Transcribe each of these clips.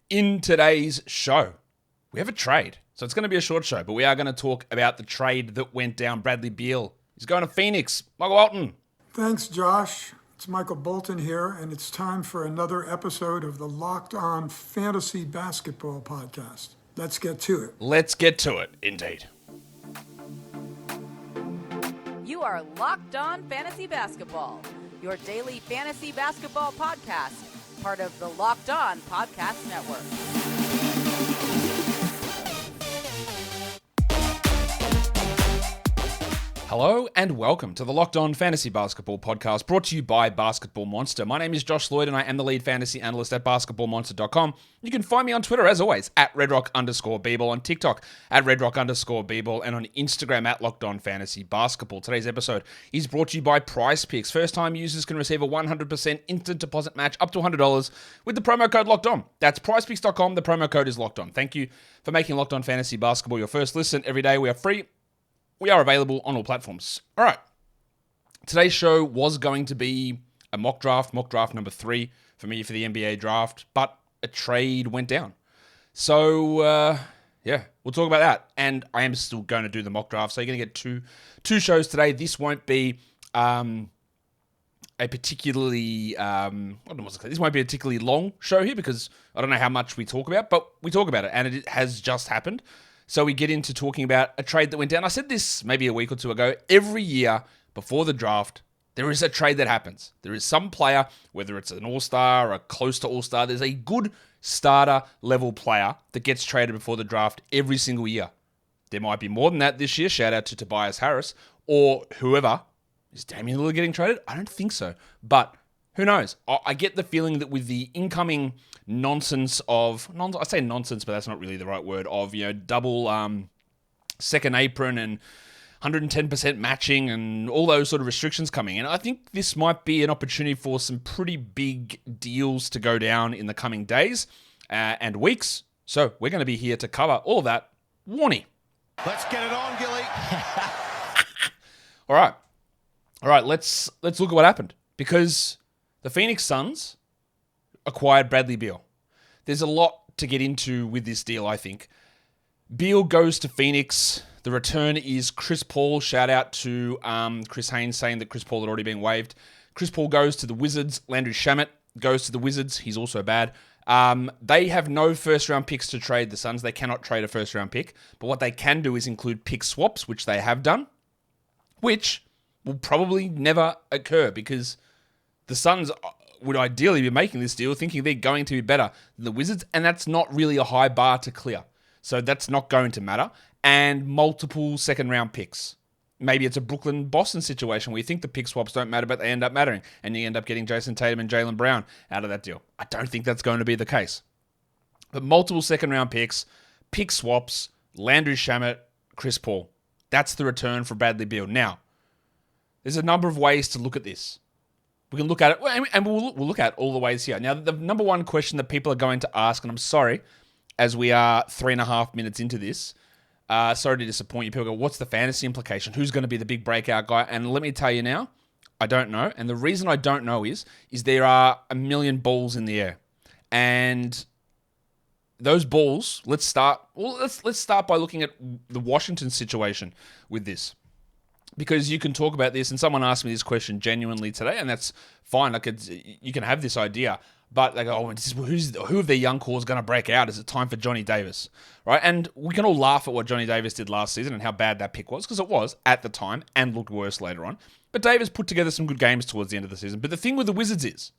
In today's show, we have a trade. So it's going to be a short show, but we are going to talk about the trade that went down. Bradley Beal is going to Phoenix. Michael Walton. Thanks, Josh. It's Michael Bolton here, and it's time for another episode of the Locked On Fantasy Basketball Podcast. Let's get to it. Let's get to it, indeed. You are Locked On Fantasy Basketball, your daily fantasy basketball podcast, part of the Locked On Podcast Network. Hello and welcome to the Locked On Fantasy Basketball Podcast, brought to you by Basketball Monster. My name is Josh Lloyd and I am the lead fantasy analyst at basketballmonster.com. You can find me on Twitter, as always, at redrock_Beal, on TikTok at redrock_Beal, and on Instagram at Locked On Fantasy Basketball. Today's episode is brought to you by Prize Picks. First-time users can receive a 100% instant deposit match up to $100 with the promo code Locked On. That's prizepicks.com. The promo code is Locked On. Thank you for making Locked On Fantasy Basketball your first listen every day. We are free. We are available on all platforms. All right. Today's show was going to be a mock draft number 3 for me for the NBA draft, but a trade went down. So, we'll talk about that. And I am still going to do the mock draft, so you're going to get two shows today. This won't be a particularly, this won't be a particularly long show here because I don't know how much we talk about, but we talk about it, and it has just happened. So we get into talking about a trade that went down. I said this maybe a week or two ago. Every year before the draft, there is a trade that happens. There is some player, whether it's an all-star or close to all-star, there's a good starter level player that gets traded before the draft every single year. There might be more than that this year. Shout out to Tobias Harris or whoever. Is Damian Lillard getting traded? I don't think so. But who knows? I get the feeling that with the incoming nonsense of, I say nonsense, but that's not really the right word, of, double second apron and 110% matching and all those sort of restrictions coming in. I think this might be an opportunity for some pretty big deals to go down in the coming days and weeks. So we're going to be here to cover all of that. Warnie. Let's get it on, Gilly. All right. Let's look at what happened, because the Phoenix Suns acquired Bradley Beal. There's a lot to get into with this deal, I think. Beal goes to Phoenix. The return is Chris Paul. Shout out to Chris Haynes saying that Chris Paul had already been waived. Chris Paul goes to the Wizards. Landry Shamet goes to the Wizards. He's also bad. They have no first-round picks to trade the Suns. They cannot trade a first-round pick. But what they can do is include pick swaps, which they have done, which will probably never occur because the Suns would ideally be making this deal thinking they're going to be better than the Wizards, and that's not really a high bar to clear. So that's not going to matter. And multiple second-round picks. Maybe it's a Brooklyn-Boston situation where you think the pick swaps don't matter, but they end up mattering, and you end up getting Jason Tatum and Jaylen Brown out of that deal. I don't think that's going to be the case. But multiple second-round picks, pick swaps, Landry Shamet, Chris Paul. That's the return for Bradley Beal. Now, there's a number of ways to look at this. We can look at it, and we'll look at all the ways here. Now, the number one question that people are going to ask, and I'm sorry, as we are 3.5 minutes into this, sorry to disappoint you. People go, what's the fantasy implication? Who's going to be the big breakout guy? And let me tell you now, I don't know. And the reason I don't know is there are a million balls in the air. And those balls, let's start by looking at the Washington situation with this. Because you can talk about this, and someone asked me this question genuinely today, and that's fine. You can have this idea, but they go, who of their young core is going to break out? Is it time for Johnny Davis? Right? And we can all laugh at what Johnny Davis did last season and how bad that pick was, because it was at the time and looked worse later on. But Davis put together some good games towards the end of the season. But the thing with the Wizards is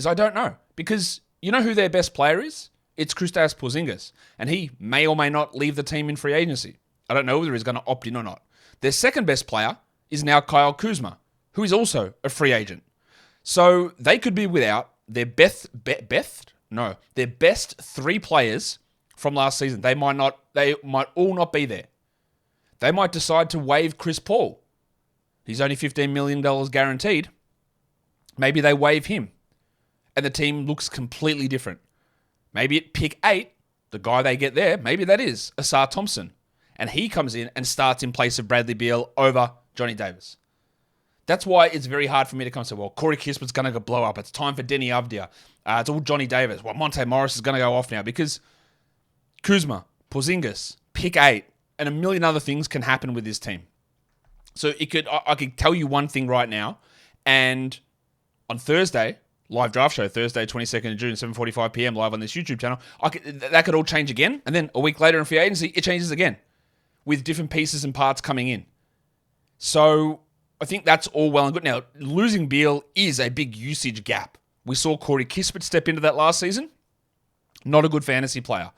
I don't know, because you know who their best player is? It's Kristaps Porzingis, and he may or may not leave the team in free agency. I don't know whether he's going to opt in or not. Their second best player is now Kyle Kuzma, who is also a free agent. So they could be without their best 3 players from last season. They might all not be there. They might decide to waive Chris Paul. He's only $15 million guaranteed. Maybe they waive him. And the team looks completely different. Maybe at pick 8, the guy they get there, maybe that is Asar Thompson. And he comes in and starts in place of Bradley Beal over Johnny Davis. That's why it's very hard for me to come and say, well, Corey Kispert's going to blow up. It's time for Denny Avdia. It's all Johnny Davis. Well, Monte Morris is going to go off now because Kuzma, Porzingis, pick 8, and a million other things can happen with this team. So I could tell you one thing right now, and on Thursday, live draft show, Thursday, 22nd of June, 7:45 p.m. live on this YouTube channel, that could all change again, and then a week later in free agency, it changes again with different pieces and parts coming in. So I think that's all well and good. Now, losing Beal is a big usage gap. We saw Corey Kispert step into that last season. Not a good fantasy player.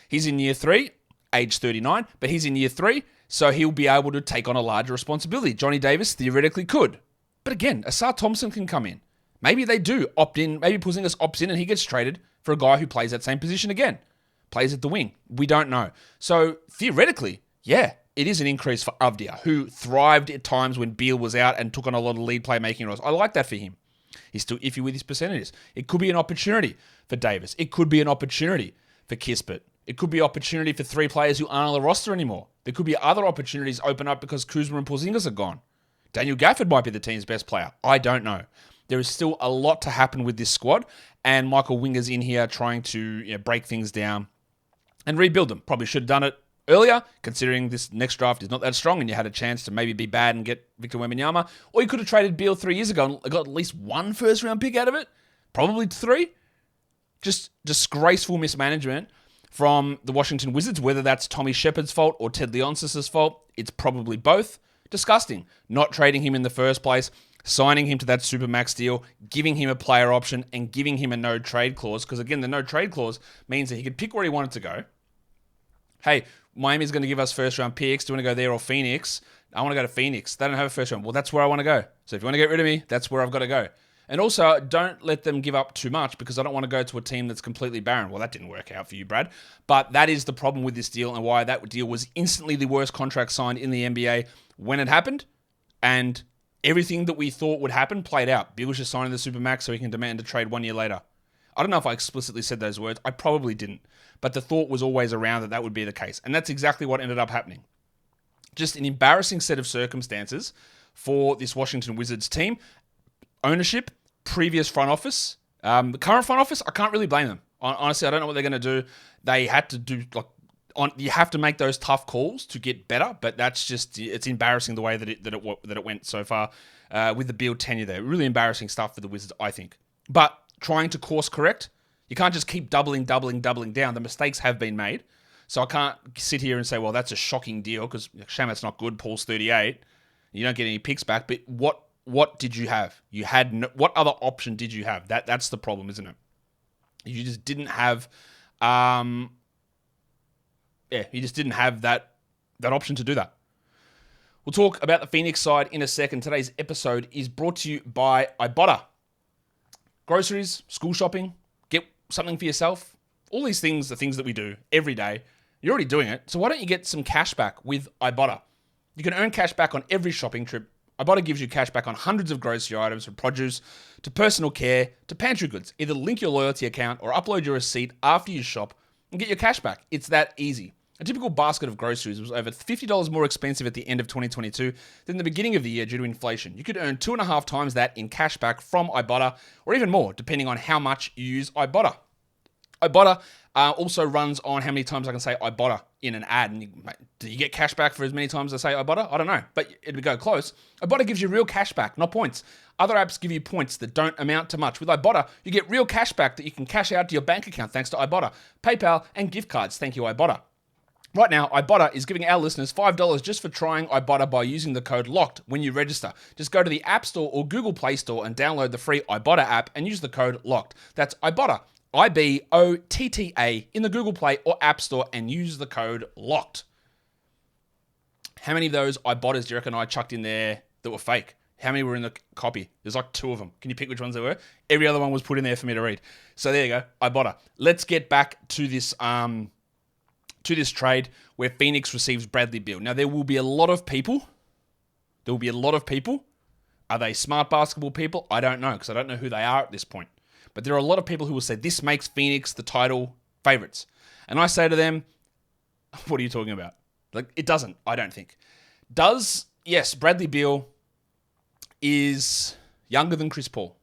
He's in year 3, age 39, but he's in year 3, so he'll be able to take on a larger responsibility. Johnny Davis theoretically could. But again, Asar Thompson can come in. Maybe they do opt in. Maybe Porzingis opts in and he gets traded for a guy who plays that same position again. Plays at the wing. We don't know. So theoretically, yeah, it is an increase for Avdia, who thrived at times when Beal was out and took on a lot of lead playmaking roles. I like that for him. He's still iffy with his percentages. It could be an opportunity for Davis. It could be an opportunity for Kispert. It could be an opportunity for 3 players who aren't on the roster anymore. There could be other opportunities open up because Kuzma and Porzingis are gone. Daniel Gafford might be the team's best player. I don't know. There is still a lot to happen with this squad, and Michael Winger's in here trying to break things down and rebuild them. Probably should have done it earlier, considering this next draft is not that strong and you had a chance to maybe be bad and get Victor Wembanyama. Or you could have traded Beal 3 years ago and got at least 1 first-round pick out of it. Probably 3. Just disgraceful mismanagement from the Washington Wizards, whether that's Tommy Shepard's fault or Ted Leonsis' fault. It's probably both. Disgusting. Not trading him in the first place, signing him to that Supermax deal, giving him a player option, and giving him a no-trade clause. Because, again, the no-trade clause means that he could pick where he wanted to go. Hey, Miami's going to give us first-round picks. Do you want to go there or Phoenix? I want to go to Phoenix. They don't have a first round. Well, that's where I want to go. So if you want to get rid of me, that's where I've got to go. And also, don't let them give up too much because I don't want to go to a team that's completely barren. Well, that didn't work out for you, Brad. But that is the problem with this deal and why that deal was instantly the worst contract signed in the NBA when it happened. And everything that we thought would happen played out. Beal was just signing the Supermax so he can demand a trade 1 year later. I don't know if I explicitly said those words. I probably didn't. But the thought was always around that would be the case. And that's exactly what ended up happening. Just an embarrassing set of circumstances for this Washington Wizards team. Ownership, previous front office, the current front office, I can't really blame them. Honestly, I don't know what they're going to do. They had to do, you have to make those tough calls to get better, but that's just, it's embarrassing the way that it went so far with the Beal tenure there. Really embarrassing stuff for the Wizards, I think. But trying to course correct, you can't just keep doubling down. The mistakes have been made. So I can't sit here and say, well, that's a shocking deal because Shamet's not good, Paul's 38. You don't get any picks back, but what did you have? You had what other option did you have? That's the problem, isn't it? You just didn't have, you just didn't have that option to do that. We'll talk about the Phoenix side in a second. Today's episode is brought to you by Ibotta. Groceries, school shopping, get something for yourself. All these things are things that we do every day. You're already doing it, so why don't you get some cash back with Ibotta? You can earn cash back on every shopping trip. Ibotta gives you cash back on hundreds of grocery items, from produce to personal care to pantry goods. Either link your loyalty account or upload your receipt after you shop and get your cash back. It's that easy. A typical basket of groceries was over $50 more expensive at the end of 2022 than the beginning of the year due to inflation. You could earn 2.5 times that in cash back from Ibotta, or even more, depending on how much you use Ibotta. Ibotta also runs on how many times I can say Ibotta in an ad. And do you get cash back for as many times as I say Ibotta? I don't know, but it would go close. Ibotta gives you real cash back, not points. Other apps give you points that don't amount to much. With Ibotta, you get real cash back that you can cash out to your bank account thanks to Ibotta, PayPal, and gift cards. Thank you, Ibotta. Right now, Ibotta is giving our listeners $5 just for trying Ibotta by using the code LOCKED when you register. Just go to the App Store or Google Play Store and download the free Ibotta app and use the code LOCKED. That's Ibotta, IBOTTA, in the Google Play or App Store and use the code LOCKED. How many of those Ibottas do you reckon I chucked in there that were fake? How many were in the copy? There's like 2 of them. Can you pick which ones they were? Every other one was put in there for me to read. So there you go, Ibotta. Let's get back to this trade where Phoenix receives Bradley Beal. Now, there will be a lot of people. Are they smart basketball people? I don't know, because I don't know who they are at this point. But there are a lot of people who will say, this makes Phoenix the title favorites. And I say to them, what are you talking about? Like, it doesn't, I don't think. Yes, Bradley Beal is younger than Chris Paul.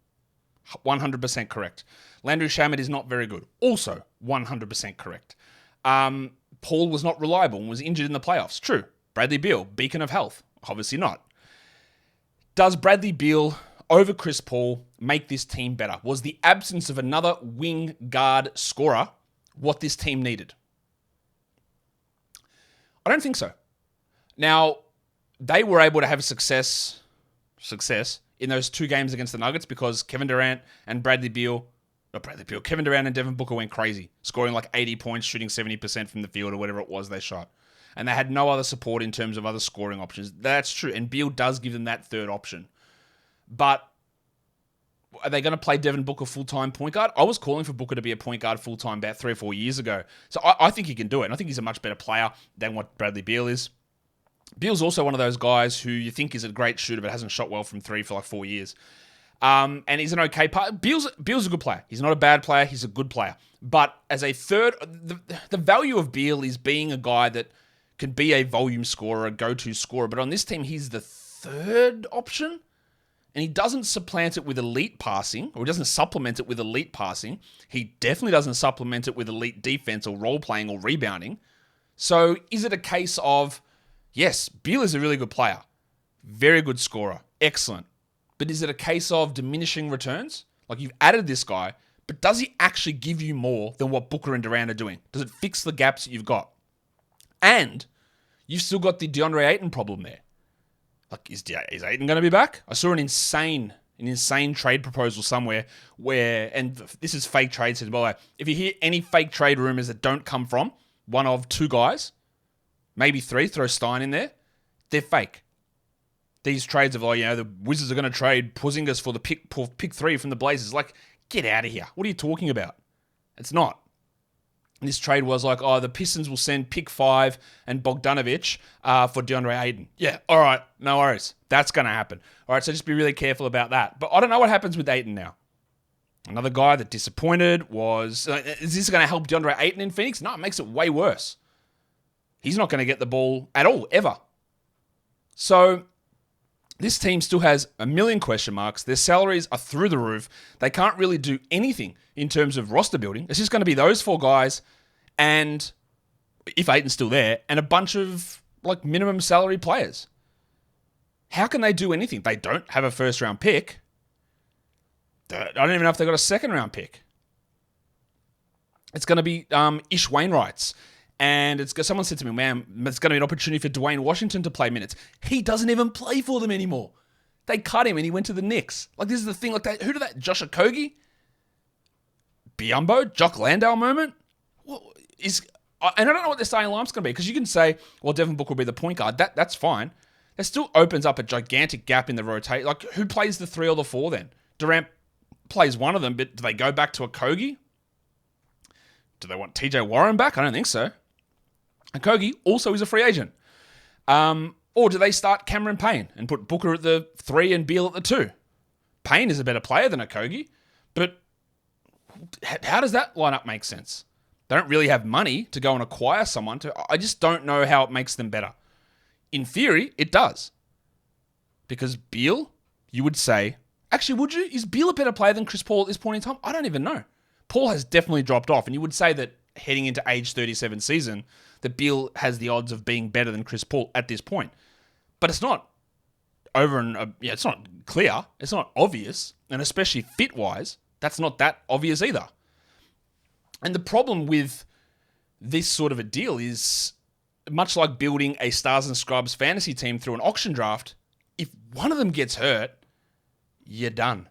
100% correct. Landry Shamet is not very good. Also 100% correct. Paul was not reliable and was injured in the playoffs. True. Bradley Beal, beacon of health. Obviously not. Does Bradley Beal over Chris Paul make this team better? Was the absence of another wing guard scorer what this team needed? I don't think so. Now, they were able to have success in those 2 games against the Nuggets because Kevin Durant and Kevin Durant and Devin Booker went crazy, scoring like 80 points, shooting 70% from the field or whatever it was they shot. And they had no other support in terms of other scoring options. That's true. And Beal does give them that third option. But are they going to play Devin Booker full-time point guard? I was calling for Booker to be a point guard full-time about 3 or 4 years ago. So I think he can do it. And I think he's a much better player than what Bradley Beal is. Beal's also one of those guys who you think is a great shooter but hasn't shot well from 3 for like 4 years. And he's an okay player. Beal's a good player. He's not a bad player. He's a good player. But as a third, the value of Beal is being a guy that can be a volume scorer, a go-to scorer. But on this team, he's the third option. And he doesn't supplant it with elite passing, or he doesn't supplement it with elite passing. He definitely doesn't supplement it with elite defense or role-playing or rebounding. So is it a case of, yes, Beal is a really good player. Very good scorer. Excellent. But is it a case of diminishing returns? Like, you've added this guy, but does he actually give you more than what Booker and Durant are doing? Does it fix the gaps that you've got? And you've still got the DeAndre Ayton problem there. Like, is Ayton going to be back? I saw an insane trade proposal somewhere where, and this is fake trade, says, well, if you hear any fake trade rumors that don't come from one of 2 guys, maybe 3, throw Stein in there, they're fake. These trades of, the Wizards are going to trade Porzingis for the pick 3 from the Blazers. Like, get out of here. What are you talking about? It's not. And this trade was like, the Pistons will send pick 5 and Bogdanovich for DeAndre Ayton. Yeah, all right, no worries. That's going to happen. All right, so just be really careful about that. But I don't know what happens with Ayton now. Another guy that disappointed was, is this going to help DeAndre Ayton in Phoenix? No, it makes it way worse. He's not going to get the ball at all, ever. So this team still has a million question marks. Their salaries are through the roof. They can't really do anything in terms of roster building. It's just going to be those 4 guys, and if Ayton's still there, and a bunch of like minimum salary players. How can they do anything? They don't have a first round pick. I don't even know if they got a second round pick. It's going to be Ish Wainwright's. And someone said to me, man, it's going to be an opportunity for Dwayne Washington to play minutes. He doesn't even play for them anymore. They cut him and he went to the Knicks. Like, this is the thing. Like, who did that? Josh Okogie? Biyombo? Jock Landale moment? And I don't know what their starting lineup's going to be, because you can say, well, Devin Booker will be the point guard. That's fine. That still opens up a gigantic gap in the rotation. Like, who plays the 3 or the 4 then? Durant plays one of them, but do they go back to Okogie? Do they want TJ Warren back? I don't think so. Okogie also is a free agent. Or do they start Cameron Payne and put Booker at the 3 and Beal at the 2? Payne is a better player than Okogie, but how does that lineup make sense? They don't really have money to go and acquire someone. I just don't know how it makes them better. In theory, it does. Because Beal, you would say, actually, would you? Is Beal a better player than Chris Paul at this point in time? I don't even know. Paul has definitely dropped off, and you would say that heading into age 37 season, that Beal has the odds of being better than Chris Paul at this point. But it's not it's not clear. It's not obvious. And especially fit-wise, that's not that obvious either. And the problem with this sort of a deal is, much like building a Stars and Scrubs fantasy team through an auction draft, if one of them gets hurt, you're done.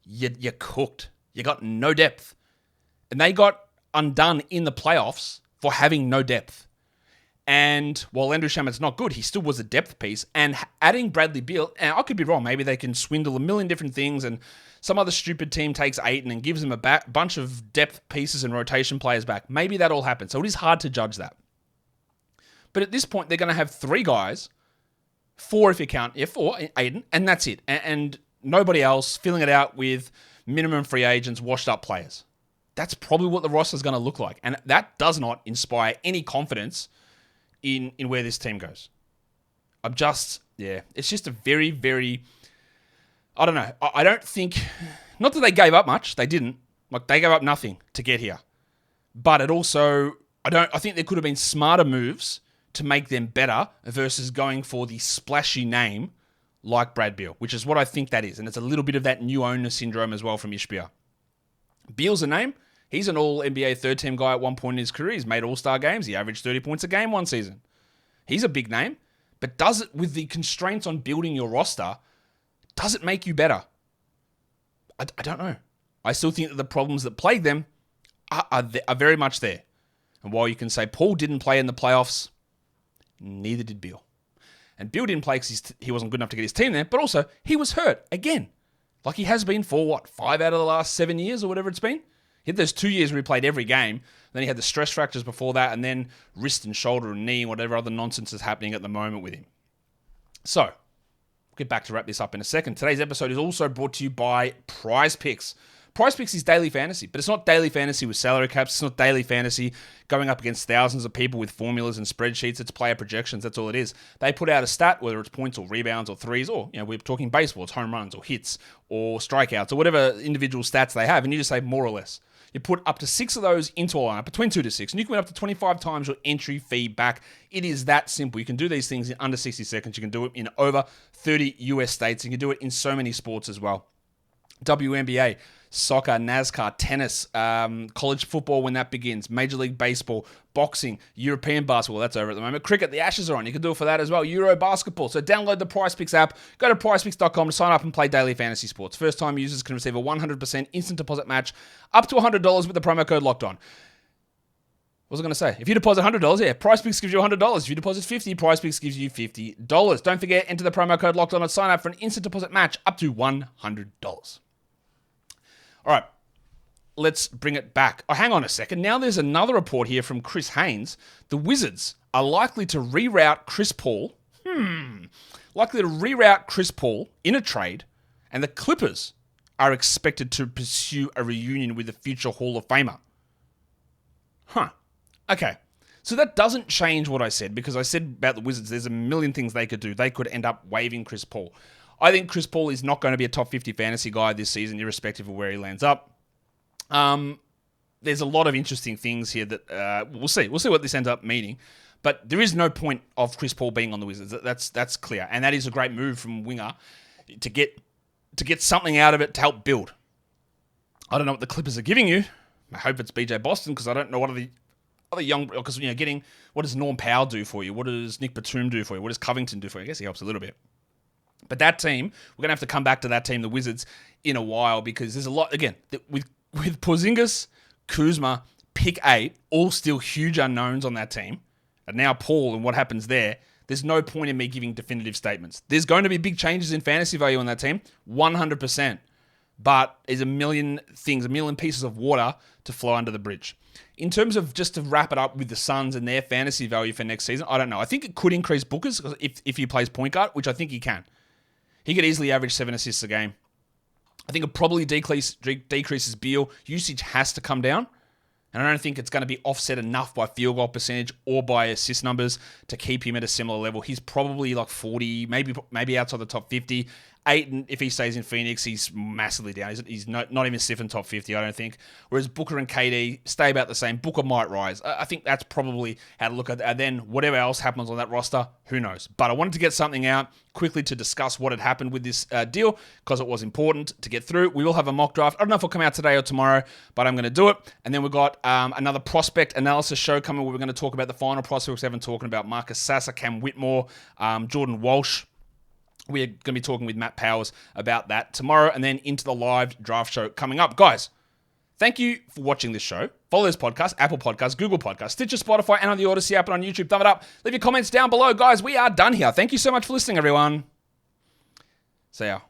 You're cooked. You got no depth. And they got undone in the playoffs for having no depth. And while Landry Shamet's not good, he still was a depth piece. And adding Bradley Beal, and I could be wrong, maybe they can swindle a million different things and some other stupid team takes Ayton and gives him a bunch of depth pieces and rotation players back. Maybe that all happens. So it is hard to judge that. But at this point, they're going to have 3 guys, 4 if you count, 4, Ayton, and that's it. And nobody else, filling it out with minimum free agents, washed up players. That's probably what the roster is going to look like. And that does not inspire any confidence in where this team goes. It's just a very, very I don't know. I don't think, not that they gave up much. They didn't. Like, they gave up nothing to get here. But it also, I think there could have been smarter moves to make them better versus going for the splashy name like Brad Beal, which is what I think that is. And it's a little bit of that new owner syndrome as well from Ishbia. Beal's a name. He's an all-NBA third-team guy at one point in his career. He's made all-star games. He averaged 30 points a game one season. He's a big name. But does it, with the constraints on building your roster, does it make you better? I don't know. I still think that the problems that plague them are very much there. And while you can say Paul didn't play in the playoffs, neither did Beal. And Beal didn't play because he wasn't good enough to get his team there, but also he was hurt again. Like he has been for, 5 out of the last 7 years or whatever it's been? He had those 2 years where he played every game. Then he had the stress fractures before that, and then wrist and shoulder and knee and whatever other nonsense is happening at the moment with him. So, we'll get back to wrap this up in a second. Today's episode is also brought to you by Prize Picks. Prize Picks is daily fantasy, but it's not daily fantasy with salary caps. It's not daily fantasy going up against thousands of people with formulas and spreadsheets. It's player projections. That's all it is. They put out a stat, whether it's points or rebounds or threes, or we're talking baseball, it's home runs or hits or strikeouts or whatever individual stats they have, and you just say more or less. You put up to 6 of those into a lineup, between 2 to 6, and you can win up to 25 times your entry fee back. It is that simple. You can do these things in under 60 seconds. You can do it in over 30 US states. You can do it in so many sports as well. WNBA, soccer, NASCAR, tennis, college football when that begins, Major League Baseball, boxing, European basketball, that's over at the moment. Cricket, the Ashes are on. You can do it for that as well. Euro basketball. So download the PrizePicks app. Go to prizepicks.com to sign up and play daily fantasy sports. First-time users can receive a 100% instant deposit match up to $100 with the promo code LOCKEDON. What was I going to say? If you deposit $100, PrizePicks gives you $100. If you deposit $50, PrizePicks gives you $50. Don't forget, enter the promo code LOCKEDON and sign up for an instant deposit match up to $100. All right, let's bring it back. Oh, hang on a second. Now there's another report here from Chris Haynes. The Wizards are likely to reroute Chris Paul. Likely to reroute Chris Paul in a trade, and the Clippers are expected to pursue a reunion with the future Hall of Famer. Okay. So that doesn't change what I said, because I said about the Wizards, there's a million things they could do. They could end up waiving Chris Paul. I think Chris Paul is not going to be a top 50 fantasy guy this season, irrespective of where he lands up. There's a lot of interesting things here that we'll see. We'll see what this ends up meaning. But there is no point of Chris Paul being on the Wizards. That's clear. And that is a great move from Winger to get something out of it to help build. I don't know what the Clippers are giving you. I hope it's BJ Boston, because I don't know what are the other young... Because, getting... What does Norm Powell do for you? What does Nick Batum do for you? What does Covington do for you? I guess he helps a little bit. But that team, we're going to have to come back to that team, the Wizards, in a while, because there's a lot, again, with Porzingis, Kuzma, pick 8, all still huge unknowns on that team, and now Paul and what happens there's no point in me giving definitive statements. There's going to be big changes in fantasy value on that team, 100%, but there's a million pieces of water to flow under the bridge. In terms of, just to wrap it up with the Suns and their fantasy value for next season, I don't know. I think it could increase Booker's if he plays point guard, which I think he can. He could easily average 7 assists a game. I think it probably decreases Beal. Usage has to come down. And I don't think it's going to be offset enough by field goal percentage or by assist numbers to keep him at a similar level. He's probably like 40, maybe outside the top 50. Ayton, if he stays in Phoenix, he's massively down. He's not even sniffing top 50, I don't think. Whereas Booker and KD stay about the same. Booker might rise. I think that's probably how to look at it. And then whatever else happens on that roster, who knows. But I wanted to get something out quickly to discuss what had happened with this deal, because it was important to get through. We will have a mock draft. I don't know if it'll come out today or tomorrow, but I'm going to do it. And then we've got another prospect analysis show coming where we're going to talk about the final prospects. We've been talking about Marcus Sasser, Cam Whitmore, Jordan Walsh. We're going to be talking with Matt Powers about that tomorrow, and then into the live draft show coming up. Guys, thank you for watching this show. Follow this podcast, Apple Podcasts, Google Podcasts, Stitcher, Spotify, and on the Odyssey app and on YouTube. Thumb it up. Leave your comments down below. Guys, we are done here. Thank you so much for listening, everyone. See ya.